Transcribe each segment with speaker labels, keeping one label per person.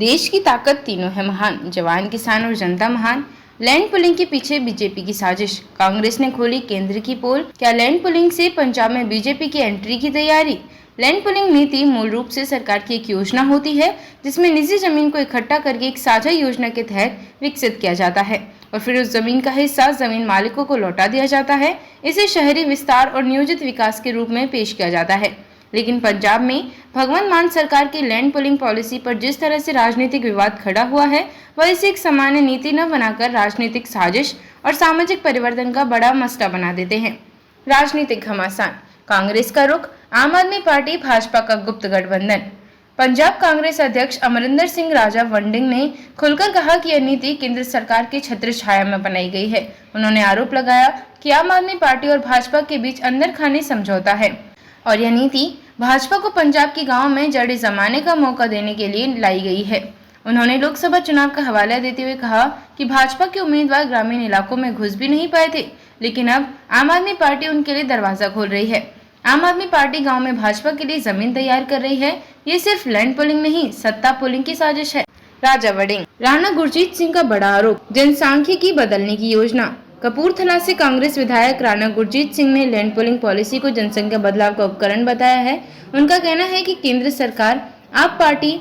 Speaker 1: देश की ताकत तीनों है महान, जवान, किसान और जनता महान। लैंड पुलिंग के पीछे बीजेपी की साजिश, कांग्रेस ने खोली केंद्र की पोल। क्या लैंड पुलिंग से पंजाब में बीजेपी की एंट्री की तैयारी? लैंड पुलिंग नीति मूल रूप से सरकार की एक योजना होती है जिसमें निजी जमीन को इकट्ठा करके एक साझा योजना के तहत विकसित किया जाता है और फिर उस जमीन का हिस्सा जमीन मालिकों को लौटा दिया जाता है। इसे शहरी विस्तार और नियोजित विकास के रूप में पेश किया जाता है। लेकिन पंजाब में भगवंत मान सरकार की लैंड पुलिंग पॉलिसी पर जिस तरह से राजनीतिक विवाद खड़ा हुआ है, वह इसे एक सामान्य नीति न बनाकर राजनीतिक साजिश और सामाजिक परिवर्तन का बड़ा मसला बना देते हैं। राजनीतिक घमासान, कांग्रेस का रुख, आम आदमी पार्टी भाजपा का गुप्त गठबंधन। पंजाब कांग्रेस अध्यक्ष अमरिंदर सिंह राजा वंडिंग ने खुलकर कहा कि यह नीति केंद्र सरकार की छत्र छाया में बनाई गई है। उन्होंने आरोप लगाया कि आम आदमी पार्टी और भाजपा के बीच अंदर खाने समझौता है और यह नीति भाजपा को पंजाब के गांव में जड़ जमाने का मौका देने के लिए लाई गई है। उन्होंने लोकसभा चुनाव का हवाला देते हुए कहा कि भाजपा के उम्मीदवार ग्रामीण इलाकों में घुस भी नहीं पाए थे, लेकिन अब आम आदमी पार्टी उनके लिए दरवाजा खोल रही है। आम आदमी पार्टी गांव में भाजपा के लिए जमीन तैयार कर रही है। ये सिर्फ लैंड पुलिंग नहीं, सत्ता पुलिंग की साजिश है। राजा वड़िंग, राणा गुरजीत सिंह का बड़ा आरोप, जनसांख्यिकी बदलने की योजना। कपूरथला से कांग्रेस विधायक राणा गुरजीत सिंह ने लैंड पुलिंग पॉलिसी को जनसंख्या बदलाव का उपकरण बताया है। उनका कहना है कि केंद्र सरकार, आप पार्टी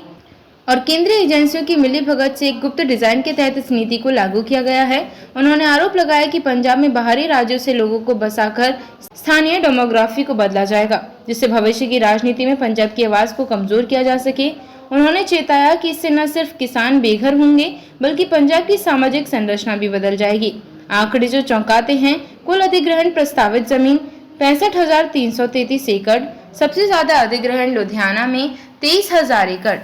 Speaker 1: और केंद्रीय एजेंसियों की मिलीभगत से एक गुप्त डिजाइन के तहत इस नीति को लागू किया गया है। उन्होंने आरोप लगाया कि पंजाब में बाहरी राज्यों से लोगों को बसाकर स्थानीय डेमोग्राफी को बदला जाएगा, जिससे भविष्य की राजनीति में पंजाब की आवाज को कमजोर किया जा सके। उन्होंने चेताया कि इससे न सिर्फ किसान बेघर होंगे, बल्कि पंजाब की सामाजिक संरचना भी बदल जाएगी। आंकड़े जो चौंकाते हैं, कुल अधिग्रहण प्रस्तावित जमीन 65,333 एकड़, सबसे ज्यादा अधिग्रहण लुधियाना में 23,000 एकड़।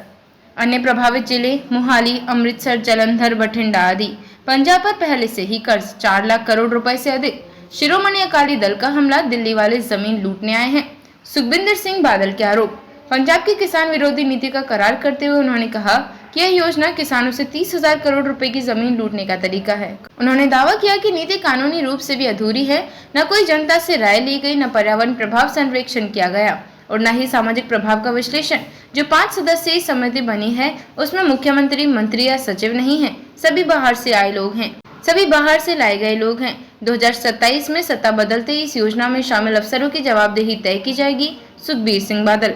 Speaker 1: अन्य प्रभावित जिले मोहाली, अमृतसर, जालंधर, बठिंडा आदि। पंजाब पर पहले से ही कर्ज 4 लाख करोड़ रुपए से अधिक। शिरोमणि अकाली दल का हमला, दिल्ली वाले जमीन लूटने आए हैं। सुखबिंदर सिंह बादल के आरोप, पंजाब की किसान विरोधी नीति का करार करते हुए उन्होंने कहा कि यह योजना किसानों से 30,000 करोड़ रुपए की जमीन लूटने का तरीका है। उन्होंने दावा किया कि नीति कानूनी रूप से भी अधूरी है, न कोई जनता से राय ली गई, न पर्यावरण प्रभाव सर्वेक्षण किया गया और न ही सामाजिक प्रभाव का विश्लेषण। जो 5 सदस्यीय समिति बनी है, उसमें मुख्यमंत्री, मंत्री या सचिव नहीं है, सभी बाहर से आए लोग हैं, सभी बाहर से लाए गए लोग हैं। 2027 में सत्ता बदलते ही इस योजना में शामिल अफसरों की जवाबदेही तय की जाएगी। सुखबीर सिंह बादल,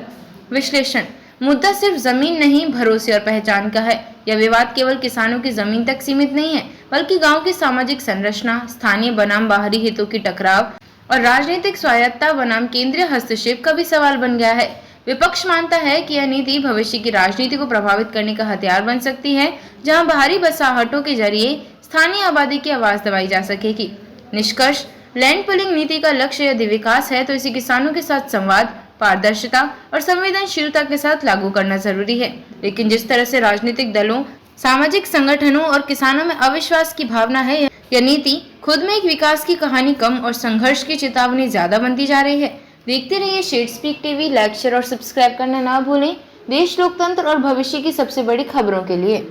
Speaker 1: विश्लेषण, मुद्दा सिर्फ जमीन नहीं, भरोसे और पहचान का है। यह विवाद केवल किसानों की जमीन तक सीमित नहीं है, बल्कि गांव की सामाजिक संरचना, स्थानीय बनाम बाहरी हितों की टकराव और राजनीतिक स्वायत्तता बनाम केंद्रीय हस्तक्षेप का भी सवाल बन गया है। विपक्ष मानता है कि यह नीति भविष्य की राजनीति को प्रभावित करने का हथियार बन सकती है, जहां बाहरी बसाहटों के जरिए स्थानीय आबादी की आवाज दबाई जा सकेगी। निष्कर्ष, लैंड पुलिंग नीति का लक्ष्य यदि विकास है तो इसे किसानों के साथ संवाद, पारदर्शिता और संवेदनशीलता के साथ लागू करना जरूरी है। लेकिन जिस तरह से राजनीतिक दलों, सामाजिक संगठनों और किसानों में अविश्वास की भावना है, यह नीति खुद में एक विकास की कहानी कम और संघर्ष की चेतावनी ज्यादा बनती जा रही है। देखते रहिए shed speak TV, like, share और सब्सक्राइब करना ना भूलें, देश, लोकतंत्र और भविष्य की सबसे बड़ी खबरों के लिए।